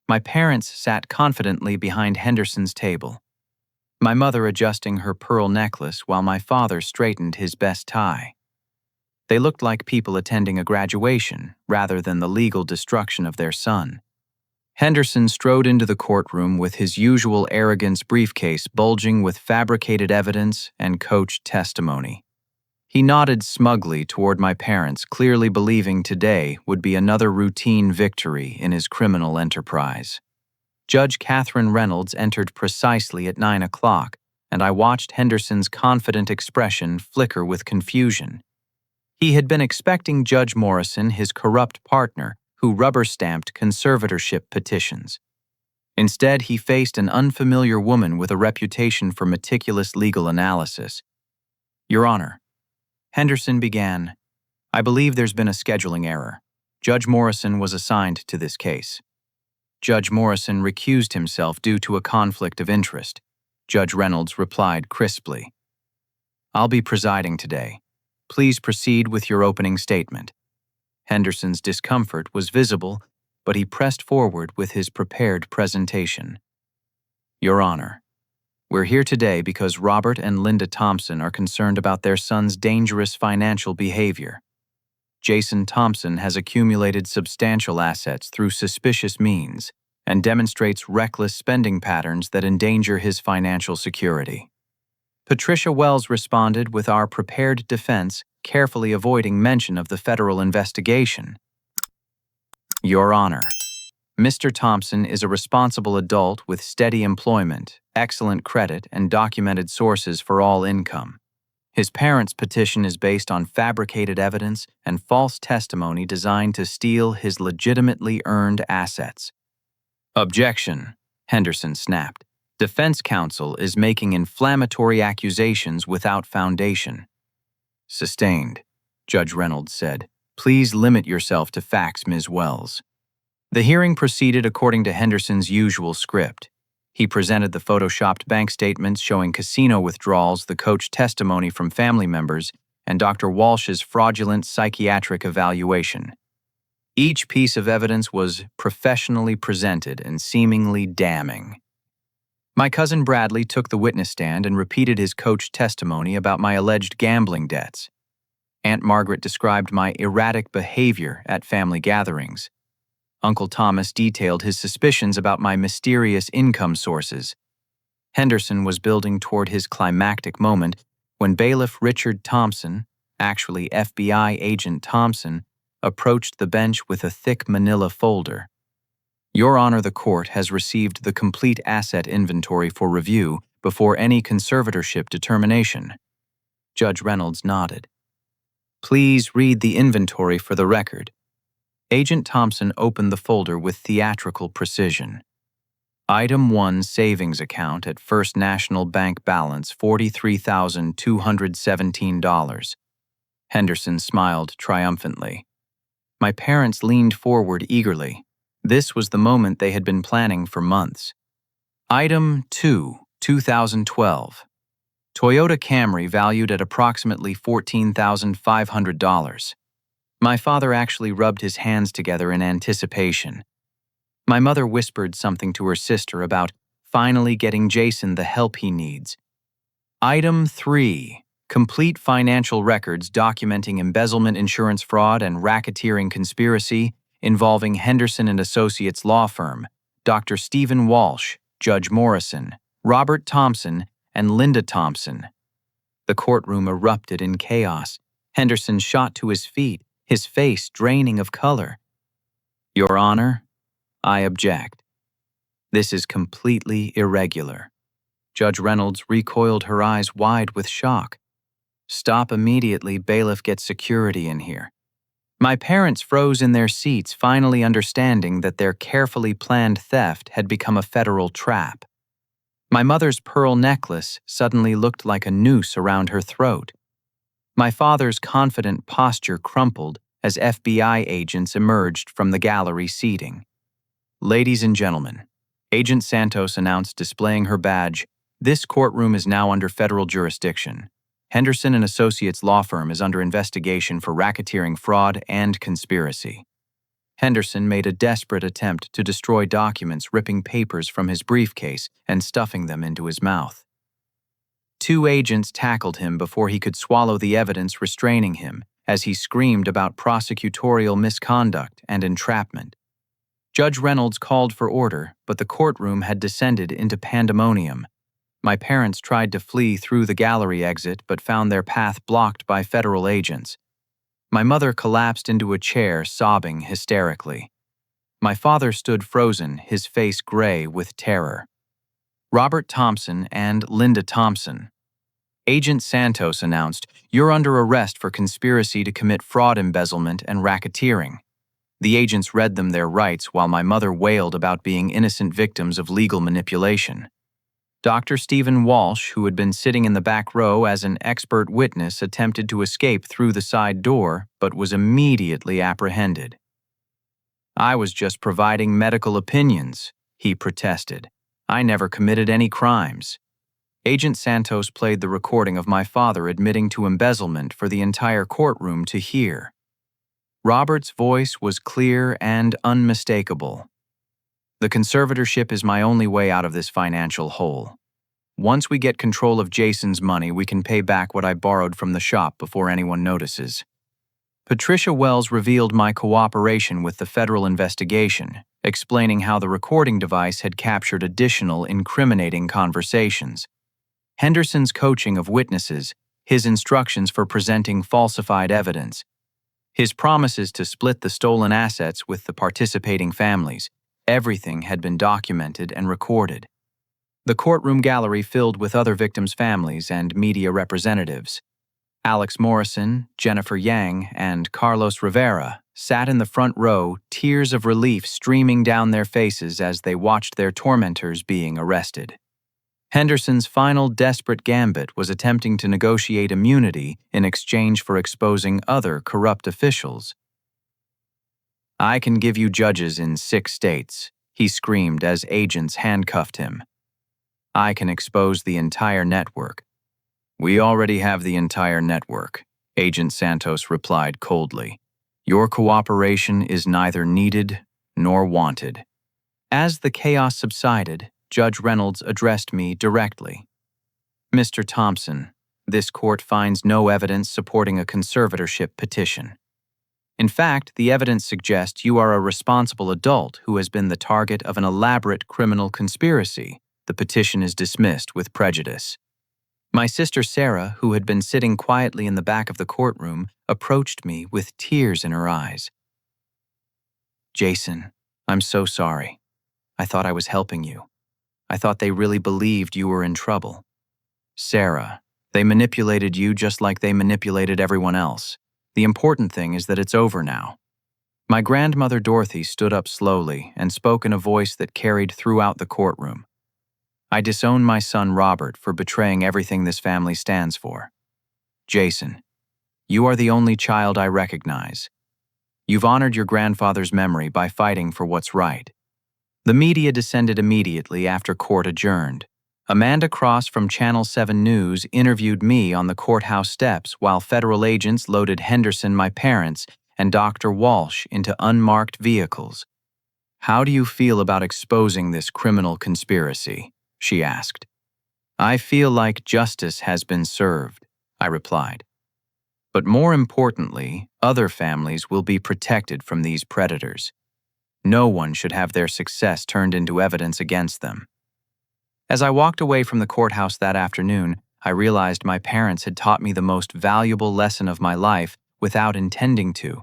Speaker 1: My parents sat confidently behind Henderson's table, my mother adjusting her pearl necklace while my father straightened his best tie. They looked like people attending a graduation rather than the legal destruction of their son. Henderson strode into the courtroom with his usual arrogance briefcase bulging with fabricated evidence and coached testimony. He nodded smugly toward my parents, clearly believing today would be another routine victory in his criminal enterprise. Judge Catherine Reynolds entered precisely at 9 o'clock, and I watched Henderson's confident expression flicker with confusion. He had been expecting Judge Morrison, his corrupt partner, who rubber-stamped conservatorship petitions. Instead, he faced an unfamiliar woman with a reputation for meticulous legal analysis. "Your Honor," Henderson began, "I believe there's been a scheduling error. Judge Morrison was assigned to this case." Judge Morrison recused himself due to a conflict of interest. Judge Reynolds replied crisply, "I'll be presiding today. Please proceed with your opening statement." Henderson's discomfort was visible, but he pressed forward with his prepared presentation. "Your Honor, we're here today because Robert and Linda Thompson are concerned about their son's dangerous financial behavior. Jason Thompson has accumulated substantial assets through suspicious means and demonstrates reckless spending patterns that endanger his financial security." Patricia Wells responded with our prepared defense, carefully avoiding mention of the federal investigation. "Your Honor, Mr. Thompson is a responsible adult with steady employment, excellent credit, and documented sources for all income. His parents' petition is based on fabricated evidence and false testimony designed to steal his legitimately earned assets." "Objection," Henderson snapped. "Defense counsel is making inflammatory accusations without foundation." "Sustained," Judge Reynolds said. "Please limit yourself to facts, Ms. Wells." The hearing proceeded according to Henderson's usual script. He presented the photoshopped bank statements showing casino withdrawals, the coach testimony from family members, and Dr. Walsh's fraudulent psychiatric evaluation. Each piece of evidence was professionally presented and seemingly damning. My cousin Bradley took the witness stand and repeated his coach testimony about my alleged gambling debts. Aunt Margaret described my erratic behavior at family gatherings. Uncle Thomas detailed his suspicions about my mysterious income sources. Henderson was building toward his climactic moment when Bailiff Richard Thompson, actually FBI agent Thompson, approached the bench with a thick manila folder. "Your Honor, the court has received the complete asset inventory for review before any conservatorship determination." Judge Reynolds nodded. "Please read the inventory for the record." Agent Thompson opened the folder with theatrical precision. Item 1, savings account at First National Bank balance $43,217. Henderson smiled triumphantly. My parents leaned forward eagerly. This was the moment they had been planning for months. Item 2, 2012. Toyota Camry valued at approximately $14,500. My father actually rubbed his hands together in anticipation. My mother whispered something to her sister about finally getting Jason the help he needs. Item 3. Complete financial records documenting embezzlement, insurance fraud, and racketeering conspiracy involving Henderson and Associates law firm, Dr. Stephen Walsh, Judge Morrison, Robert Thompson, and Linda Thompson. The courtroom erupted in chaos. Henderson shot to his feet, his face draining of color. Your Honor, I object. This is completely irregular. Judge Reynolds recoiled, her eyes wide with shock. Stop immediately, bailiff, get security in here. My parents froze in their seats, finally understanding that their carefully planned theft had become a federal trap. My mother's pearl necklace suddenly looked like a noose around her throat. My father's confident posture crumpled as FBI agents emerged from the gallery seating. Ladies and gentlemen, Agent Santos announced, displaying her badge, this courtroom is now under federal jurisdiction. Henderson and Associates law firm is under investigation for racketeering, fraud, and conspiracy. Henderson made a desperate attempt to destroy documents, ripping papers from his briefcase and stuffing them into his mouth. 2 agents tackled him before he could swallow the evidence restraining him, as he screamed about prosecutorial misconduct and entrapment. Judge Reynolds called for order, but the courtroom had descended into pandemonium. My parents tried to flee through the gallery exit but found their path blocked by federal agents. My mother collapsed into a chair, sobbing hysterically. My father stood frozen, his face gray with terror. Robert Thompson and Linda Thompson. Agent Santos announced, you're under arrest for conspiracy to commit fraud, embezzlement, and racketeering. The agents read them their rights while my mother wailed about being innocent victims of legal manipulation. Dr. Stephen Walsh, who had been sitting in the back row as an expert witness, attempted to escape through the side door but was immediately apprehended. I was just providing medical opinions, he protested. I never committed any crimes. Agent Santos played the recording of my father admitting to embezzlement for the entire courtroom to hear. Robert's voice was clear and unmistakable. The conservatorship is my only way out of this financial hole. Once we get control of Jason's money, we can pay back what I borrowed from the shop before anyone notices. Patricia Wells revealed my cooperation with the federal investigation, explaining how the recording device had captured additional incriminating conversations. Henderson's coaching of witnesses, his instructions for presenting falsified evidence, his promises to split the stolen assets with the participating families. Everything had been documented and recorded. The courtroom gallery filled with other victims' families and media representatives. Alex Morrison, Jennifer Yang, and Carlos Rivera sat in the front row, tears of relief streaming down their faces as they watched their tormentors being arrested. Henderson's final desperate gambit was attempting to negotiate immunity in exchange for exposing other corrupt officials. I can give you judges in 6 states, he screamed as agents handcuffed him. I can expose the entire network. We already have the entire network, Agent Santos replied coldly. Your cooperation is neither needed nor wanted. As the chaos subsided, Judge Reynolds addressed me directly. Mr. Thompson, this court finds no evidence supporting a conservatorship petition. In fact, the evidence suggests you are a responsible adult who has been the target of an elaborate criminal conspiracy. The petition is dismissed with prejudice. My sister Sarah, who had been sitting quietly in the back of the courtroom, approached me with tears in her eyes. Jason, I'm so sorry. I thought I was helping you. I thought they really believed you were in trouble. Sarah, they manipulated you just like they manipulated everyone else. The important thing is that it's over now. My grandmother Dorothy stood up slowly and spoke in a voice that carried throughout the courtroom. I disown my son Robert for betraying everything this family stands for. Jason, you are the only child I recognize. You've honored your grandfather's memory by fighting for what's right. The media descended immediately after court adjourned. Amanda Cross from Channel 7 News interviewed me on the courthouse steps while federal agents loaded Henderson, my parents, and Dr. Walsh into unmarked vehicles. "How do you feel about exposing this criminal conspiracy?" she asked. "I feel like justice has been served," I replied. "But more importantly, other families will be protected from these predators. No one should have their success turned into evidence against them." As I walked away from the courthouse that afternoon, I realized my parents had taught me the most valuable lesson of my life without intending to.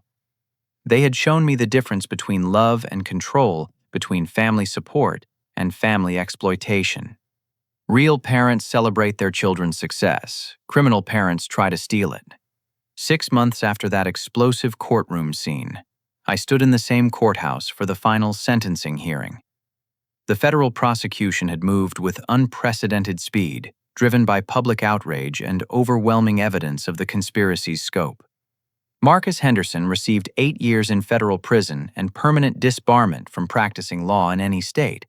Speaker 1: They had shown me the difference between love and control, between family support and family exploitation. Real parents celebrate their children's success. Criminal parents try to steal it. 6 months after that explosive courtroom scene, I stood in the same courthouse for the final sentencing hearing. The federal prosecution had moved with unprecedented speed, driven by public outrage and overwhelming evidence of the conspiracy's scope. Marcus Henderson received 8 years in federal prison and permanent disbarment from practicing law in any state.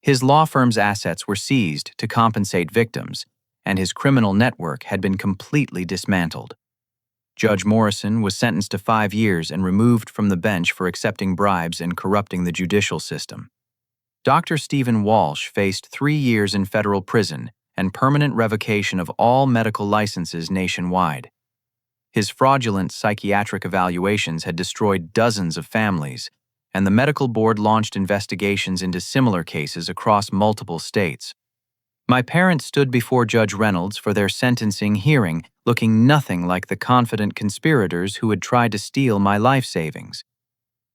Speaker 1: His law firm's assets were seized to compensate victims, and his criminal network had been completely dismantled. Judge Morrison was sentenced to 5 years and removed from the bench for accepting bribes and corrupting the judicial system. Dr. Stephen Walsh faced 3 years in federal prison and permanent revocation of all medical licenses nationwide. His fraudulent psychiatric evaluations had destroyed dozens of families, and the medical board launched investigations into similar cases across multiple states. My parents stood before Judge Reynolds for their sentencing hearing, looking nothing like the confident conspirators who had tried to steal my life savings.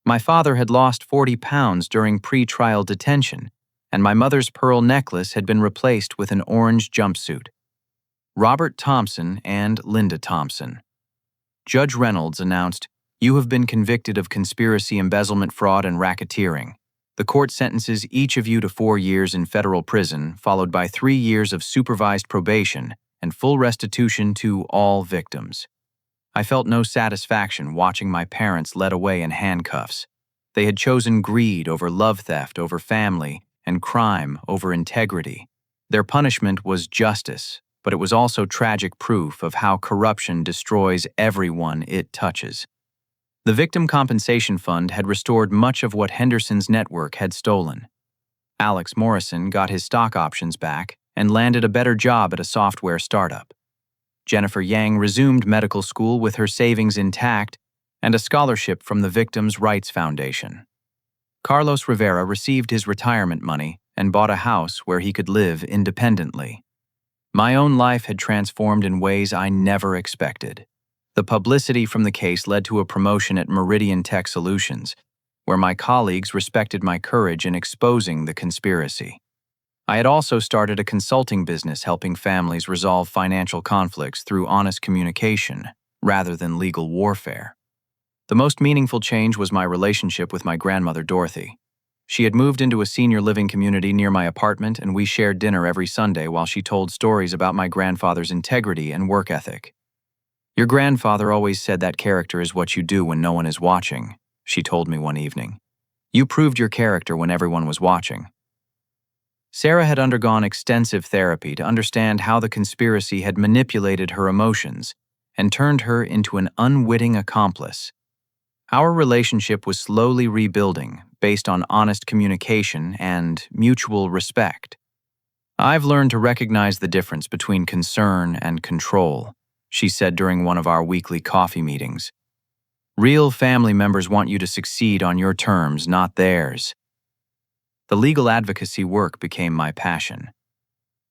Speaker 1: My father had lost 40 pounds during pre-trial detention, and my mother's pearl necklace had been replaced with an orange jumpsuit. Robert Thompson and Linda Thompson. Judge Reynolds announced, "You have been convicted of conspiracy, embezzlement, fraud, and racketeering. The court sentences each of you to 4 years in federal prison, followed by 3 years of supervised probation and full restitution to all victims." I felt no satisfaction watching my parents led away in handcuffs. They had chosen greed over love, theft over family, and crime over integrity. Their punishment was justice, but it was also tragic proof of how corruption destroys everyone it touches. The Victim Compensation Fund had restored much of what Henderson's network had stolen. Alex Morrison got his stock options back and landed a better job at a software startup. Jennifer Yang resumed medical school with her savings intact and a scholarship from the Victims' Rights Foundation. Carlos Rivera received his retirement money and bought a house where he could live independently. My own life had transformed in ways I never expected. The publicity from the case led to a promotion at Meridian Tech Solutions, where my colleagues respected my courage in exposing the conspiracy. I had also started a consulting business helping families resolve financial conflicts through honest communication rather than legal warfare. The most meaningful change was my relationship with my grandmother, Dorothy. She had moved into a senior living community near my apartment, and we shared dinner every Sunday while she told stories about my grandfather's integrity and work ethic. "Your grandfather always said that character is what you do when no one is watching," she told me one evening. "You proved your character when everyone was watching." Sarah had undergone extensive therapy to understand how the conspiracy had manipulated her emotions and turned her into an unwitting accomplice. Our relationship was slowly rebuilding based on honest communication and mutual respect. "I've learned to recognize the difference between concern and control," she said during one of our weekly coffee meetings. "Real family members want you to succeed on your terms, not theirs." The legal advocacy work became my passion.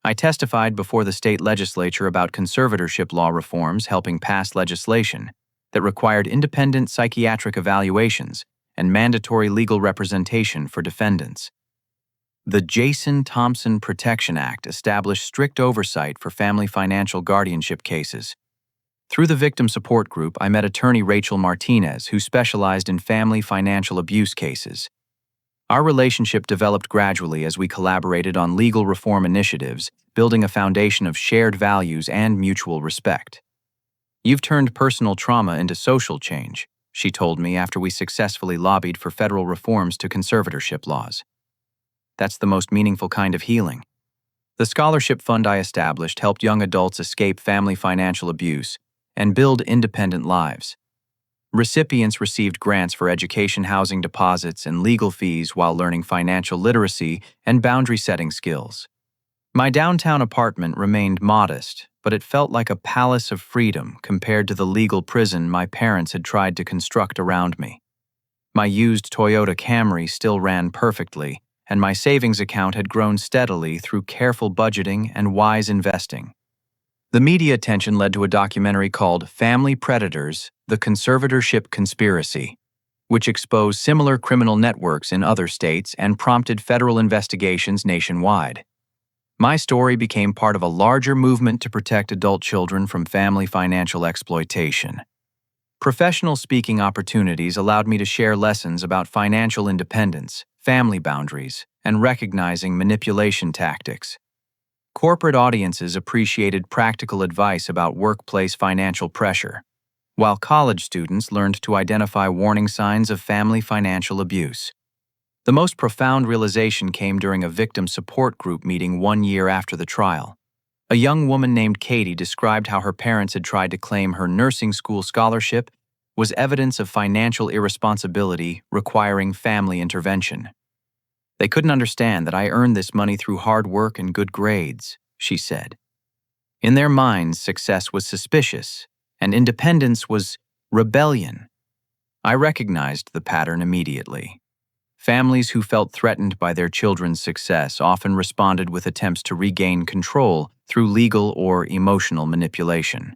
Speaker 1: I testified before the state legislature about conservatorship law reforms, helping pass legislation that required independent psychiatric evaluations and mandatory legal representation for defendants. The Jason Thompson Protection Act established strict oversight for family financial guardianship cases. Through the victim support group, I met attorney Rachel Martinez, who specialized in family financial abuse cases. Our relationship developed gradually as we collaborated on legal reform initiatives, building a foundation of shared values and mutual respect. "You've turned personal trauma into social change," she told me after we successfully lobbied for federal reforms to conservatorship laws. "That's the most meaningful kind of healing." The scholarship fund I established helped young adults escape family financial abuse and build independent lives. Recipients received grants for education, housing deposits, and legal fees while learning financial literacy and boundary-setting skills. My downtown apartment remained modest, but it felt like a palace of freedom compared to the legal prison my parents had tried to construct around me. My used Toyota Camry still ran perfectly, and my savings account had grown steadily through careful budgeting and wise investing. The media attention led to a documentary called Family Predators: The Conservatorship Conspiracy, which exposed similar criminal networks in other states and prompted federal investigations nationwide. My story became part of a larger movement to protect adult children from family financial exploitation. Professional speaking opportunities allowed me to share lessons about financial independence, family boundaries, and recognizing manipulation tactics. Corporate audiences appreciated practical advice about workplace financial pressure, while college students learned to identify warning signs of family financial abuse. The most profound realization came during a victim support group meeting 1 year after the trial. A young woman named Katie described how her parents had tried to claim her nursing school scholarship was evidence of financial irresponsibility requiring family intervention. They couldn't understand that I earned this money through hard work and good grades, she said. In their minds, success was suspicious, and independence was rebellion. I recognized the pattern immediately. Families who felt threatened by their children's success often responded with attempts to regain control through legal or emotional manipulation.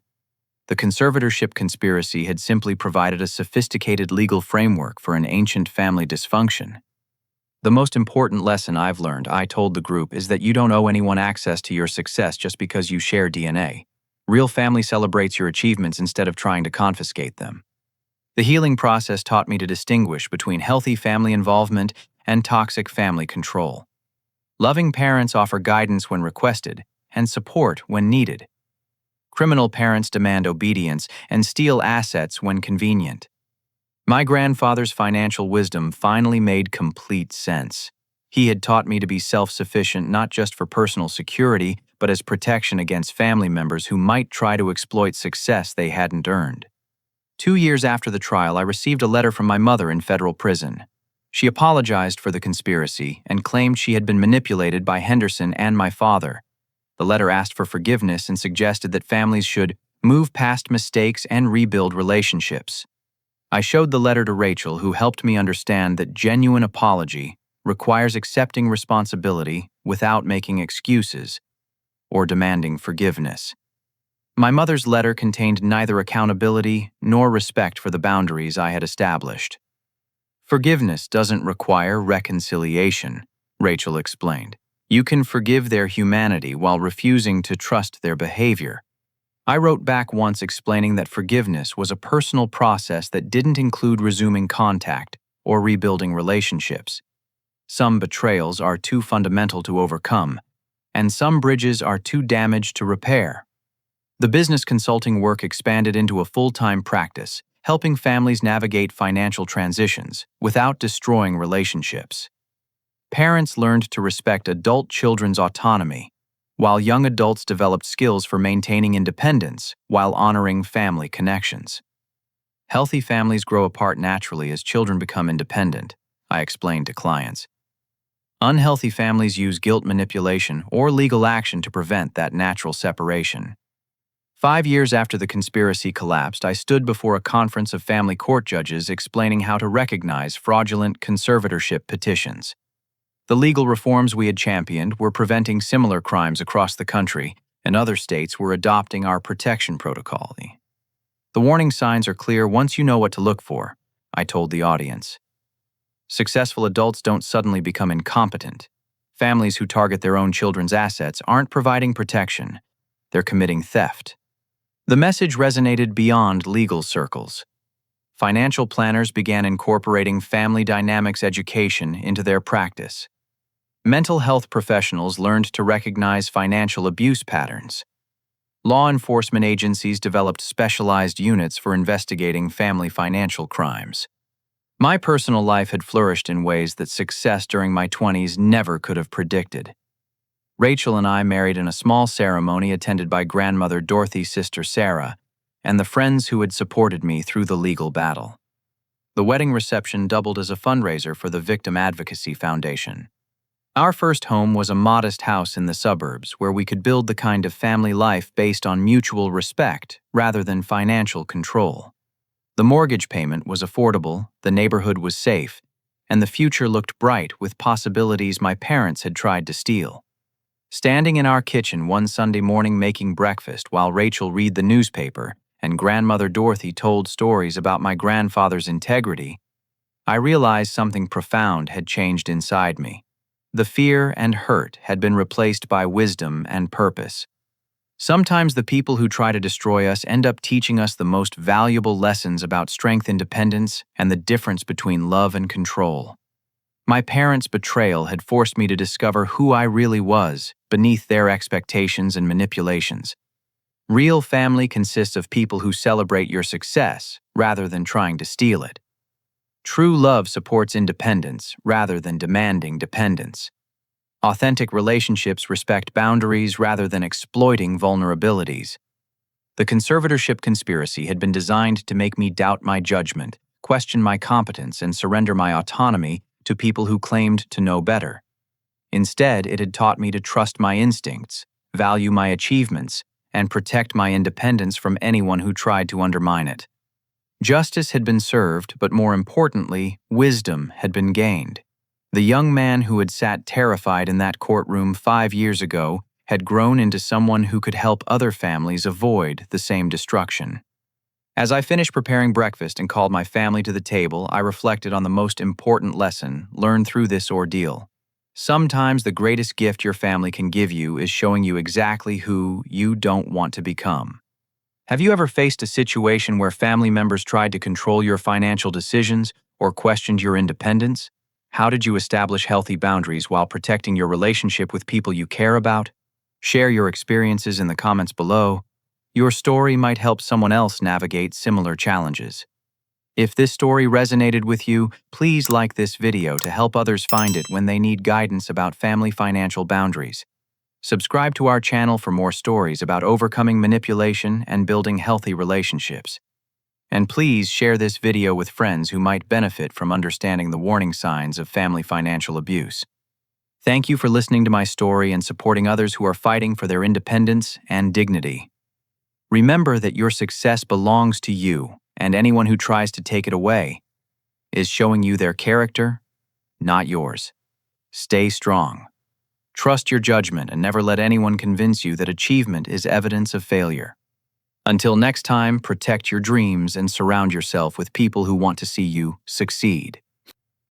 Speaker 1: The conservatorship conspiracy had simply provided a sophisticated legal framework for an ancient family dysfunction. The most important lesson I've learned, I told the group, is that you don't owe anyone access to your success just because you share DNA. Real family celebrates your achievements instead of trying to confiscate them. The healing process taught me to distinguish between healthy family involvement and toxic family control. Loving parents offer guidance when requested and support when needed. Criminal parents demand obedience and steal assets when convenient. My grandfather's financial wisdom finally made complete sense. He had taught me to be self-sufficient not just for personal security, but as protection against family members who might try to exploit success they hadn't earned. 2 years after the trial, I received a letter from my mother in federal prison. She apologized for the conspiracy and claimed she had been manipulated by Henderson and my father. The letter asked for forgiveness and suggested that families should move past mistakes and rebuild relationships. I showed the letter to Rachel, who helped me understand that genuine apology requires accepting responsibility without making excuses or demanding forgiveness. My mother's letter contained neither accountability nor respect for the boundaries I had established. Forgiveness doesn't require reconciliation, Rachel explained. You can forgive their humanity while refusing to trust their behavior. I wrote back once explaining that forgiveness was a personal process that didn't include resuming contact or rebuilding relationships. Some betrayals are too fundamental to overcome, and some bridges are too damaged to repair. The business consulting work expanded into a full-time practice, helping families navigate financial transitions without destroying relationships. Parents learned to respect adult children's autonomy, while young adults developed skills for maintaining independence while honoring family connections. Healthy families grow apart naturally as children become independent, I explained to clients. Unhealthy families use guilt manipulation or legal action to prevent that natural separation. 5 years after the conspiracy collapsed, I stood before a conference of family court judges explaining how to recognize fraudulent conservatorship petitions. The legal reforms we had championed were preventing similar crimes across the country, and other states were adopting our protection protocol. The warning signs are clear once you know what to look for, I told the audience. Successful adults don't suddenly become incompetent. Families who target their own children's assets aren't providing protection. They're committing theft. The message resonated beyond legal circles. Financial planners began incorporating family dynamics education into their practice. Mental health professionals learned to recognize financial abuse patterns. Law enforcement agencies developed specialized units for investigating family financial crimes. My personal life had flourished in ways that success during my 20s never could have predicted. Rachel and I married in a small ceremony attended by grandmother Dorothy's sister Sarah, and the friends who had supported me through the legal battle. The wedding reception doubled as a fundraiser for the Victim Advocacy Foundation. Our first home was a modest house in the suburbs where we could build the kind of family life based on mutual respect rather than financial control. The mortgage payment was affordable, the neighborhood was safe, and the future looked bright with possibilities my parents had tried to steal. Standing in our kitchen one Sunday morning making breakfast while Rachel read the newspaper and grandmother Dorothy told stories about my grandfather's integrity, I realized something profound had changed inside me. The fear and hurt had been replaced by wisdom and purpose. Sometimes the people who try to destroy us end up teaching us the most valuable lessons about strength, independence, and the difference between love and control. My parents' betrayal had forced me to discover who I really was beneath their expectations and manipulations. Real family consists of people who celebrate your success rather than trying to steal it. True love supports independence rather than demanding dependence. Authentic relationships respect boundaries rather than exploiting vulnerabilities. The conservatorship conspiracy had been designed to make me doubt my judgment, question my competence, and surrender my autonomy to people who claimed to know better. Instead, it had taught me to trust my instincts, value my achievements, and protect my independence from anyone who tried to undermine it. Justice had been served, but more importantly, wisdom had been gained. The young man who had sat terrified in that courtroom 5 years ago had grown into someone who could help other families avoid the same destruction. As I finished preparing breakfast and called my family to the table, I reflected on the most important lesson learned through this ordeal. Sometimes the greatest gift your family can give you is showing you exactly who you don't want to become. Have you ever faced a situation where family members tried to control your financial decisions or questioned your independence? How did you establish healthy boundaries while protecting your relationship with people you care about? Share your experiences in the comments below. Your story might help someone else navigate similar challenges. If this story resonated with you, please like this video to help others find it when they need guidance about family financial boundaries. Subscribe to our channel for more stories about overcoming manipulation and building healthy relationships. And please share this video with friends who might benefit from understanding the warning signs of family financial abuse. Thank you for listening to my story and supporting others who are fighting for their independence and dignity. Remember that your success belongs to you, and anyone who tries to take it away is showing you their character, not yours. Stay strong. Trust your judgment and never let anyone convince you that achievement is evidence of failure. Until next time, protect your dreams and surround yourself with people who want to see you succeed.